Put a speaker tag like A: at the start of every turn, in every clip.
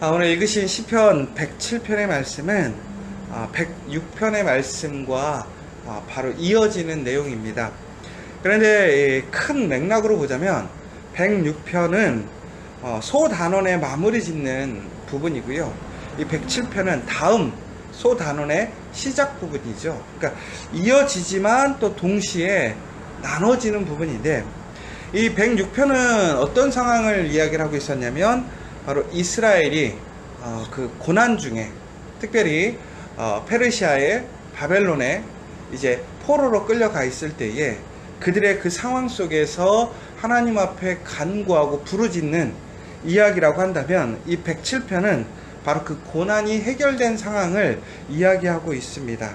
A: 오늘 읽으신 시편 107편의 말씀은 106편의 말씀과 바로 이어지는 내용입니다. 그런데 큰 맥락으로 보자면 106편은 소단원의 마무리 짓는 부분이고요. 이 107편은 다음 소단원의 시작 부분이죠. 그러니까 이어지지만 또 동시에 나눠지는 부분인데, 이 106편은 어떤 상황을 이야기를 하고 있었냐면 바로 이스라엘이 그 고난 중에, 특별히 페르시아의 바벨론에 이제 포로로 끌려가 있을 때에 그들의 그 상황 속에서 하나님 앞에 간구하고 부르짖는 이야기라고 한다면, 이 107편은 바로 그 고난이 해결된 상황을 이야기하고 있습니다.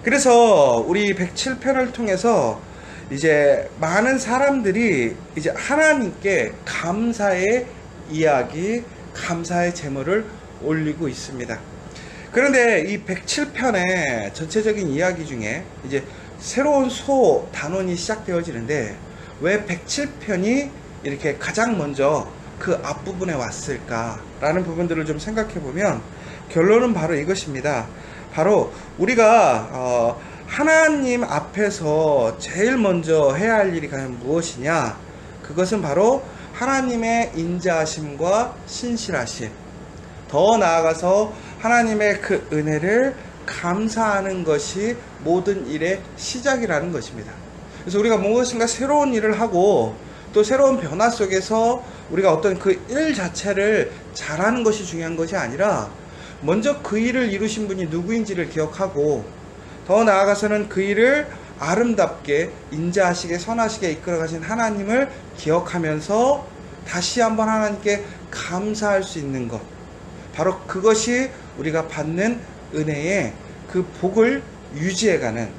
A: 그래서 우리 107편을 통해서 이제 많은 사람들이 이제 하나님께 감사의 이야기, 감사의 제물을 올리고 있습니다. 그런데 이 107편의 전체적인 이야기 중에 이제 새로운 소 단원이 시작되어지는데, 왜 107편이 이렇게 가장 먼저 그 앞부분에 왔을까라는 부분들을 좀 생각해 보면 결론은 바로 이것입니다. 바로 우리가 하나님 앞에서 제일 먼저 해야 할 일이 과연 무엇이냐? 그것은 바로 하나님의 인자하심과 신실하심, 더 나아가서 하나님의 그 은혜를 감사하는 것이 모든 일의 시작이라는 것입니다. 그래서 우리가 무엇인가 새로운 일을 하고 또 새로운 변화 속에서 우리가 어떤 그 일 자체를 잘하는 것이 중요한 것이 아니라, 먼저 그 일을 이루신 분이 누구인지를 기억하고, 더 나아가서는 그 일을 아름답게 인자하시게 선하시게 이끌어가신 하나님을 기억하면서 다시 한번 하나님께 감사할 수 있는 것, 바로 그것이 우리가 받는 은혜의 그 복을 유지해가는,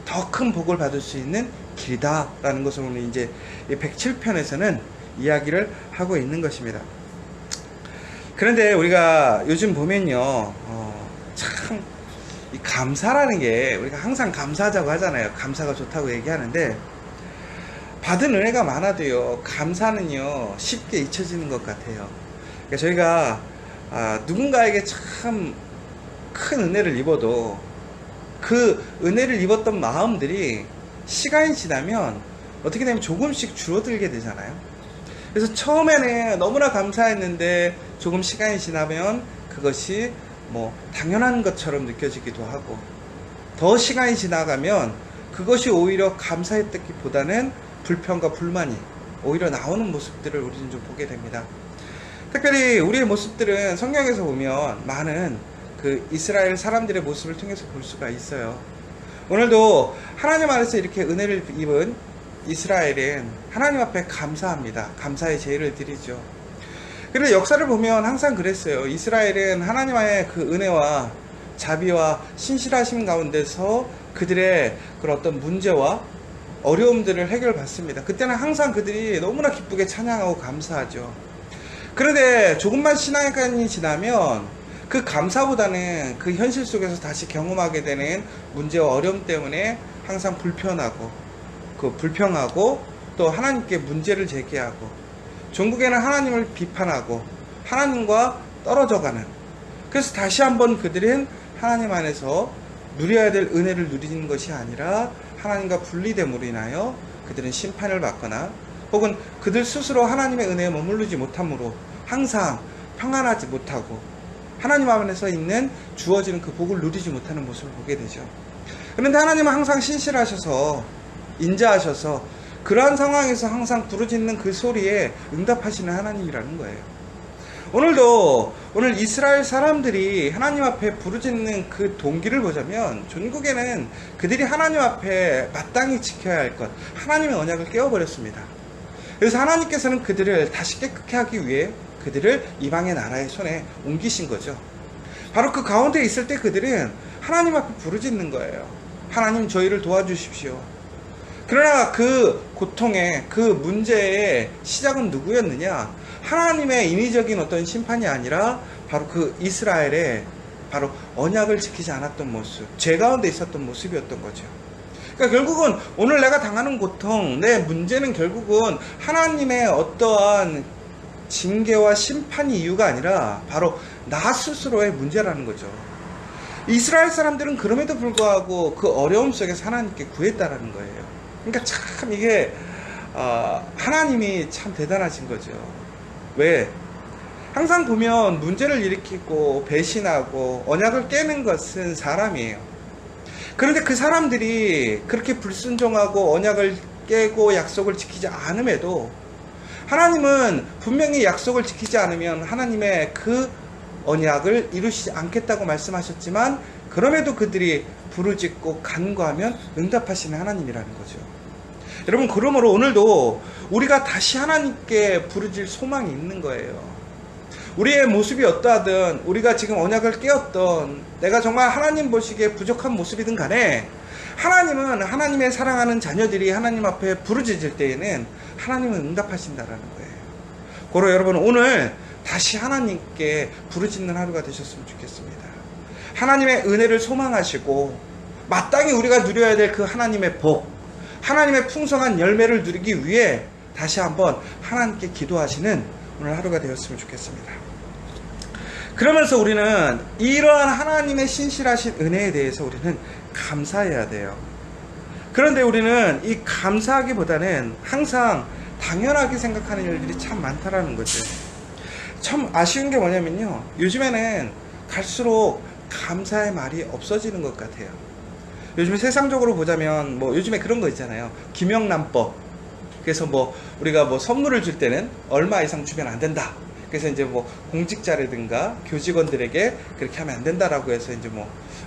A: 더 큰 복을 받을 수 있는 길이다라는 것을 오늘 이제 107편에서는 이야기를 하고 있는 것입니다. 그런데 우리가 요즘 보면요, 참 이 감사라는 게, 우리가 항상 감사하자고 하잖아요. 감사가 좋다고 얘기하는데, 받은 은혜가 많아도요, 감사는요 쉽게 잊혀지는 것 같아요. 그러니까 저희가 누군가에게 참 큰 은혜를 입어도 그 은혜를 입었던 마음들이 시간이 지나면 어떻게 되면 조금씩 줄어들게 되잖아요. 그래서 처음에는 너무나 감사했는데 조금 시간이 지나면 그것이 뭐 당연한 것처럼 느껴지기도 하고, 더 시간이 지나가면 그것이 오히려 감사했다기보다는 불평과 불만이 오히려 나오는 모습들을 우리는 좀 보게 됩니다. 특별히 우리의 모습들은 성경에서 보면 많은 그 이스라엘 사람들의 모습을 통해서 볼 수가 있어요. 오늘도 하나님 안에서 이렇게 은혜를 입은 이스라엘은 하나님 앞에 감사합니다. 감사의 제의를 드리죠. 그런데 역사를 보면 항상 그랬어요. 이스라엘은 하나님의 그 은혜와 자비와 신실하심 가운데서 그들의 그런 어떤 문제와 어려움들을 해결받습니다. 그때는 항상 그들이 너무나 기쁘게 찬양하고 감사하죠. 그런데 조금만 신앙이 지나면 그 감사보다는 그 현실 속에서 다시 경험하게 되는 문제와 어려움 때문에 항상 불편하고, 그 불평하고, 또 하나님께 문제를 제기하고, 종국에는 하나님을 비판하고 하나님과 떨어져가는, 그래서 다시 한번 그들은 하나님 안에서 누려야 될 은혜를 누리는 것이 아니라 하나님과 분리됨으로 인하여 그들은 심판을 받거나, 혹은 그들 스스로 하나님의 은혜에 머무르지 못함으로 항상 평안하지 못하고 하나님 안에서 있는 주어지는 그 복을 누리지 못하는 모습을 보게 되죠. 그런데 하나님은 항상 신실하셔서 인자하셔서 그러한 상황에서 항상 부르짖는 그 소리에 응답하시는 하나님이라는 거예요. 오늘 이스라엘 사람들이 하나님 앞에 부르짖는 그 동기를 보자면, 전국에는 그들이 하나님 앞에 마땅히 지켜야 할 것, 하나님의 언약을 깨워버렸습니다. 그래서 하나님께서는 그들을 다시 깨끗게 하기 위해 그들을 이방의 나라의 손에 옮기신 거죠. 바로 그 가운데 있을 때 그들은 하나님 앞에 부르짖는 거예요. 하나님, 저희를 도와주십시오. 그러나 그 고통의, 그 문제의 시작은 누구였느냐? 하나님의 인위적인 어떤 심판이 아니라 바로 그 이스라엘의 바로 언약을 지키지 않았던 모습, 죄 가운데 있었던 모습이었던 거죠. 그러니까 결국은 오늘 내가 당하는 고통, 내 문제는 결국은 하나님의 어떠한 징계와 심판이 이유가 아니라 바로 나 스스로의 문제라는 거죠. 이스라엘 사람들은 그럼에도 불구하고 그 어려움 속에서 하나님께 구했다라는 거예요. 그러니까 참 이게 하나님이 참 대단하신 거죠. 왜? 항상 보면 문제를 일으키고 배신하고 언약을 깨는 것은 사람이에요. 그런데 그 사람들이 그렇게 불순종하고 언약을 깨고 약속을 지키지 않음에도 하나님은 분명히 약속을 지키지 않으면 하나님의 그 언약을 이루시지 않겠다고 말씀하셨지만, 그럼에도 그들이 부르짖고 간구하면 응답하시는 하나님이라는 거죠. 여러분, 그러므로 오늘도 우리가 다시 하나님께 부르짖을 소망이 있는 거예요. 우리의 모습이 어떠하든, 우리가 지금 언약을 깨었던, 내가 정말 하나님 보시기에 부족한 모습이든 간에 하나님은 하나님의 사랑하는 자녀들이 하나님 앞에 부르짖을 때에는 하나님은 응답하신다라는 거예요. 고로 여러분, 오늘 다시 하나님께 부르짖는 하루가 되셨으면 좋겠습니다. 하나님의 은혜를 소망하시고 마땅히 우리가 누려야 될 그 하나님의 복, 하나님의 풍성한 열매를 누리기 위해 다시 한번 하나님께 기도하시는 오늘 하루가 되었으면 좋겠습니다. 그러면서 우리는 이러한 하나님의 신실하신 은혜에 대해서 우리는 감사해야 돼요. 그런데 우리는 이 감사하기보다는 항상 당연하게 생각하는 일들이 참 많다라는 거죠. 참 아쉬운 게 뭐냐면요, 요즘에는 갈수록 감사의 말이 없어지는 것 같아요. 요즘에 세상적으로 보자면 요즘에 그런 거 있잖아요. 김영란법. 그래서 우리가 선물을 줄 때는 얼마 이상 주면 안 된다. 그래서 이제 공직자라든가 교직원들에게 그렇게 하면 안 된다라고 해서 이제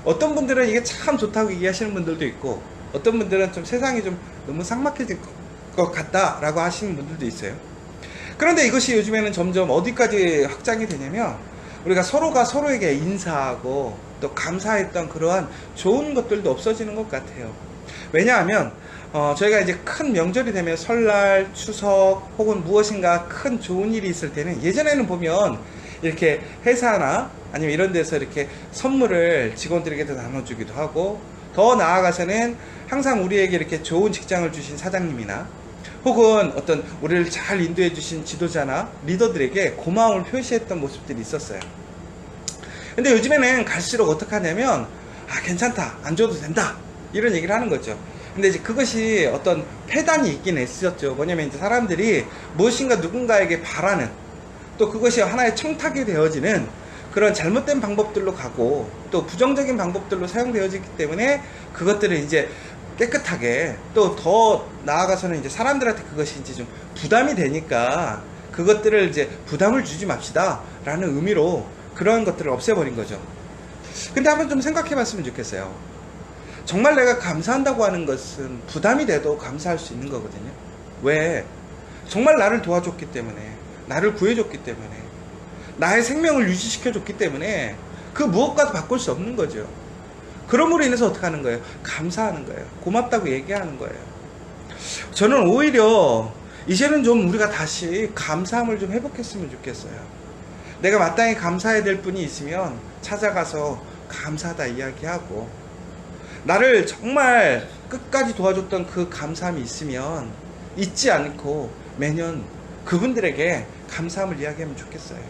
A: 어떤 분들은 이게 참 좋다고 얘기하시는 분들도 있고, 어떤 분들은 좀 세상이 좀 너무 삭막해질 것 같다라고 하시는 분들도 있어요. 그런데 이것이 요즘에는 점점 어디까지 확장이 되냐면, 우리가 서로가 서로에게 인사하고 또 감사했던 그러한 좋은 것들도 없어지는 것 같아요. 왜냐하면 저희가 이제 큰 명절이 되면 설날, 추석 혹은 무엇인가 큰 좋은 일이 있을 때는, 예전에는 보면 이렇게 회사나 아니면 이런 데서 이렇게 선물을 직원들에게도 나눠주기도 하고, 더 나아가서는 항상 우리에게 이렇게 좋은 직장을 주신 사장님이나 혹은 어떤 우리를 잘 인도해 주신 지도자나 리더들에게 고마움을 표시했던 모습들이 있었어요. 근데 요즘에는 갈수록 어떻게 하냐면, 괜찮다, 안 줘도 된다, 이런 얘기를 하는 거죠. 근데 이제 그것이 어떤 폐단이 있긴 했었죠. 뭐냐면 이제 사람들이 무엇인가 누군가에게 바라는, 또 그것이 하나의 청탁이 되어지는 그런 잘못된 방법들로 가고, 또 부정적인 방법들로 사용되어지기 때문에 그것들을 이제 깨끗하게, 또 더 나아가서는 이제 사람들한테 그것이 이제 좀 부담이 되니까 그것들을 이제 부담을 주지 맙시다 라는 의미로 그런 것들을 없애버린 거죠. 근데 한번 좀 생각해 봤으면 좋겠어요. 정말 내가 감사한다고 하는 것은 부담이 돼도 감사할 수 있는 거거든요. 왜? 정말 나를 도와줬기 때문에, 나를 구해줬기 때문에, 나의 생명을 유지시켜줬기 때문에 그 무엇과도 바꿀 수 없는 거죠. 그럼으로 인해서 어떻게 하는 거예요? 감사하는 거예요. 고맙다고 얘기하는 거예요. 저는 오히려 이제는 좀 우리가 다시 감사함을 좀 회복했으면 좋겠어요. 내가 마땅히 감사해야 될 분이 있으면 찾아가서 감사하다 이야기하고, 나를 정말 끝까지 도와줬던 그 감사함이 있으면 잊지 않고 매년 그분들에게 감사함을 이야기하면 좋겠어요.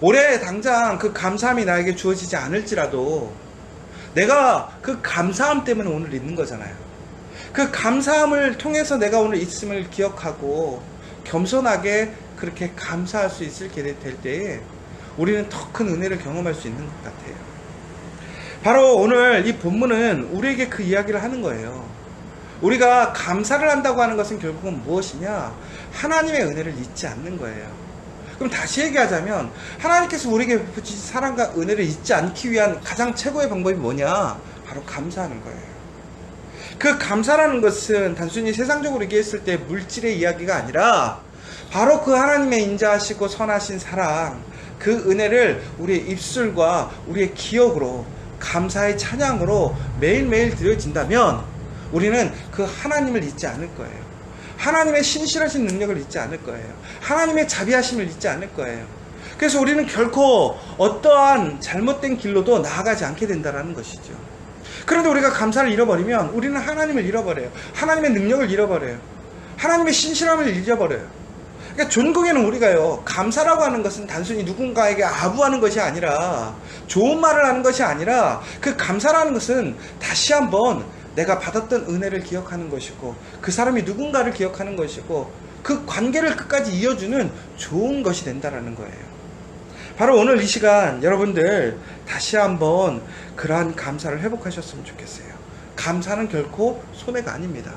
A: 올해 당장 그 감사함이 나에게 주어지지 않을지라도 내가 그 감사함 때문에 오늘 있는 거잖아요. 그 감사함을 통해서 내가 오늘 있음을 기억하고 겸손하게 그렇게 감사할 수 있게 될 때에 우리는 더 큰 은혜를 경험할 수 있는 것 같아요. 바로 오늘 이 본문은 우리에게 그 이야기를 하는 거예요. 우리가 감사를 한다고 하는 것은 결국은 무엇이냐? 하나님의 은혜를 잊지 않는 거예요. 그럼 다시 얘기하자면, 하나님께서 우리에게 베푸신 사랑과 은혜를 잊지 않기 위한 가장 최고의 방법이 뭐냐? 바로 감사하는 거예요. 그 감사라는 것은 단순히 세상적으로 얘기했을 때 물질의 이야기가 아니라, 바로 그 하나님의 인자하시고 선하신 사랑, 그 은혜를 우리의 입술과 우리의 기억으로, 감사의 찬양으로 매일매일 드려진다면 우리는 그 하나님을 잊지 않을 거예요. 하나님의 신실하신 능력을 잊지 않을 거예요. 하나님의 자비하심을 잊지 않을 거예요. 그래서 우리는 결코 어떠한 잘못된 길로도 나아가지 않게 된다는 것이죠. 그런데 우리가 감사를 잃어버리면 우리는 하나님을 잃어버려요. 하나님의 능력을 잃어버려요. 하나님의 신실함을 잃어버려요. 그러니까 전국에는 우리가요, 감사라고 하는 것은 단순히 누군가에게 아부하는 것이 아니라, 좋은 말을 하는 것이 아니라, 그 감사라는 것은 다시 한번 내가 받았던 은혜를 기억하는 것이고, 그 사람이 누군가를 기억하는 것이고, 그 관계를 끝까지 이어주는 좋은 것이 된다는 거예요. 바로 오늘 이 시간 여러분들 다시 한번 그러한 감사를 회복하셨으면 좋겠어요. 감사는 결코 손해가 아닙니다.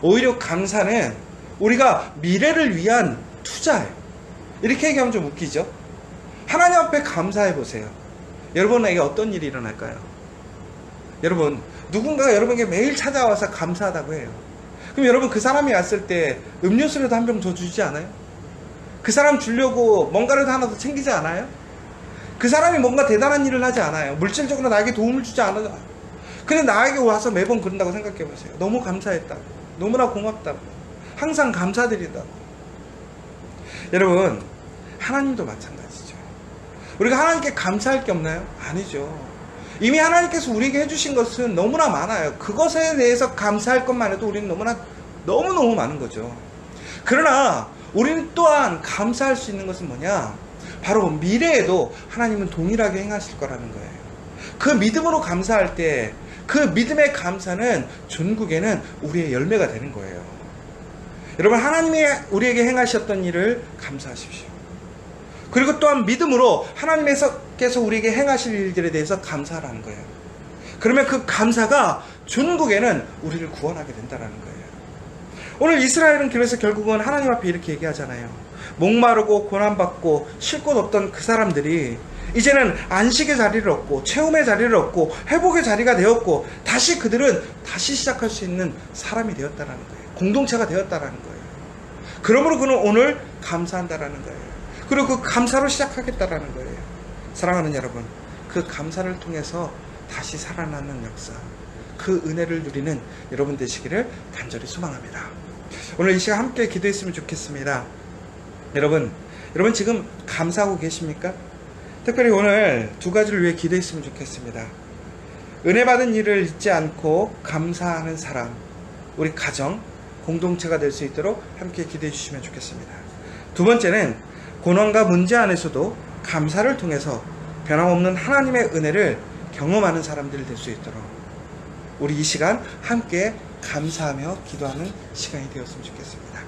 A: 오히려 감사는 우리가 미래를 위한 투자예요. 이렇게 얘기하면 좀 웃기죠? 하나님 앞에 감사해 보세요. 여러분에게 어떤 일이 일어날까요? 여러분, 누군가가 여러분에게 매일 찾아와서 감사하다고 해요. 그럼 여러분, 그 사람이 왔을 때 음료수라도 한 병 더 주지 않아요? 그 사람 주려고 뭔가라도 하나 더 챙기지 않아요? 그 사람이 뭔가 대단한 일을 하지 않아요. 물질적으로 나에게 도움을 주지 않아요. 근데 나에게 와서 매번 그런다고 생각해 보세요. 너무 감사했다고, 너무나 고맙다고, 항상 감사드린다고. 여러분, 하나님도 마찬가지죠. 우리가 하나님께 감사할 게 없나요? 아니죠. 이미 하나님께서 우리에게 해주신 것은 너무나 많아요. 그것에 대해서 감사할 것만 해도 우리는 너무너무 많은 거죠. 그러나 우리는 또한 감사할 수 있는 것은 뭐냐? 바로 미래에도 하나님은 동일하게 행하실 거라는 거예요. 그 믿음으로 감사할 때, 그 믿음의 감사는 전국에는 우리의 열매가 되는 거예요. 여러분, 하나님이 우리에게 행하셨던 일을 감사하십시오. 그리고 또한 믿음으로 하나님께서 우리에게 행하실 일들에 대해서 감사하라는 거예요. 그러면 그 감사가 전국에는 우리를 구원하게 된다는 거예요. 오늘 이스라엘은 그래서 결국은 하나님 앞에 이렇게 얘기하잖아요. 목마르고 고난받고 쉴 곳 없던 그 사람들이 이제는 안식의 자리를 얻고 체험의 자리를 얻고 회복의 자리가 되었고, 다시 그들은 다시 시작할 수 있는 사람이 되었다는 거예요. 공동체가 되었다는 거예요. 그러므로 그는 오늘 감사한다라는 거예요. 그리고 그 감사로 시작하겠다라는 거예요. 사랑하는 여러분, 그 감사를 통해서 다시 살아나는 역사, 그 은혜를 누리는 여러분 되시기를 간절히 소망합니다. 오늘 이 시간 함께 기도했으면 좋겠습니다. 여러분 지금 감사하고 계십니까? 특별히 오늘 두 가지를 위해 기도했으면 좋겠습니다. 은혜 받은 일을 잊지 않고 감사하는 사람, 우리 가정, 공동체가 될 수 있도록 함께 기도해 주시면 좋겠습니다. 두 번째는 고난과 문제 안에서도 감사를 통해서 변함없는 하나님의 은혜를 경험하는 사람들이 될 수 있도록 우리 이 시간 함께 감사하며 기도하는 시간이 되었으면 좋겠습니다.